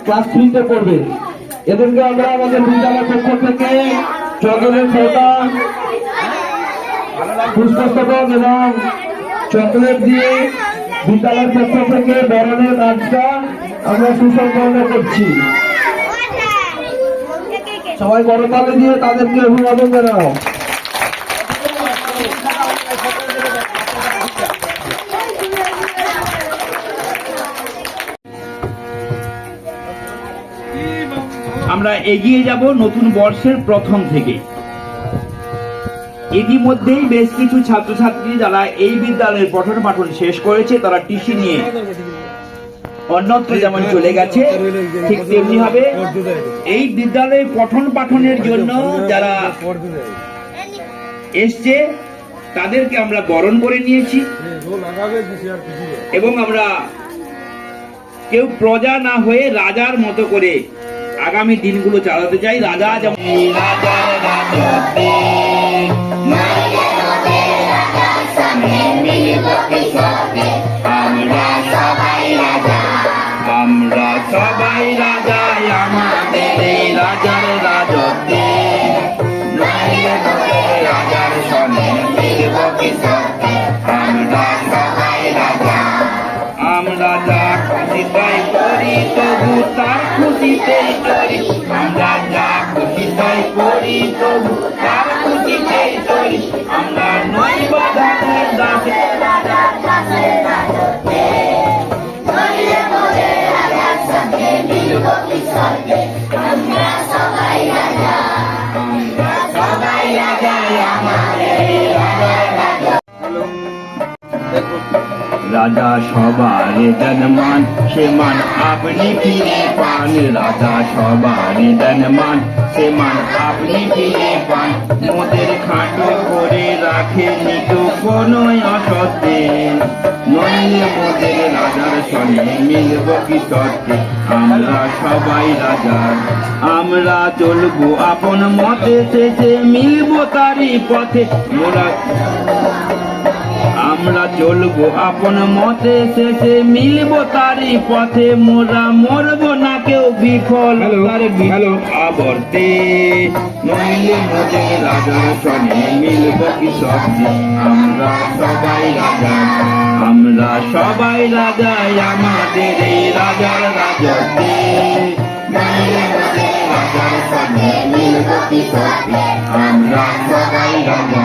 Class 3 তে পড়বে। এদেরকে আমরা আমাদের বিদ্যালয়ের পক্ষ থেকে চকলেট খাতা, পুষ্পস্তবক এবং চকলেট দিয়ে বিদ্যালয়ের পক্ষ থেকে বরণের কাজটা আমরা সুসম্পন্ন করছি। সবাই করতালি দিয়ে তাদেরকে অভিবাদন জানাও। আমরা এগিয়ে যাব নতুন বর্ষের প্রথম থেকে। ইতিমধ্যেই বেশ কিছু ছাত্রছাত্রী যারা এই বিদ্যালয়ের পঠন পাঠন শেষ করেছে তারা টিসি নিয়ে অন্যত্র যেমন চলে গেছে, ঠিক তেমনি হবে এই বিদ্যালয়ে পঠন পাঠনের জন্য যারা এসছে তাদেরকে আমরা বরণ করে নিয়েছি এবং আমরা কেউ প্রজা না হয়ে রাজার মতো করে আগামী দিনগুলো চালাতে চাই। রাজা যেমন আমরা সবাই রাজা, আমাদের এই রাজার রাজত্বে রাজার সনে মিলব কি সত্যি। আমরা সবাই রাজা, আমরা যা খুশি তাই করি তবু তার খুশিতেই চলি। আমরা যা খুশি তাই করি তবু তার খুশিতেই চলি। আমরা নই বাধার দাসে, রাজার দাসে রাজত্বে রাজার সঙ্গে মিলব কি সত্যি। আমরা সবাই রাজা, আমরা সবাই রাজা, আমাদের রাজার রাজা। রাজা সবার ধনমান, সে মান আপনি ফিরে পান। রাজা সবার ধনমান, সে মান আপনি ফিরে পান। মোদের খাটো করে রাখে নিত কোনো অসত্যে, নইলে মোদের রাজার সনে মিলব কি সত্যি। আমরা সবাই রাজা, আমরা চলবো আপন মতে, শেষে মিলব তারই পথে। মোরা আমরা চলবো আপন মতে, শেষে মিলবো তারই পথে। মোরা মরবো না কেউ বিফল আবর্তে, নইলে মোদের রাজার সনে মিলব কি সত্যি। আমরা সবাই রাজা, আমরা সবাই রাজা, আমাদের এই রাজার রাজত্বে নইলে মোদের রাজার সনে মিলব কি সত্যি। আমরা সবাই রাজা।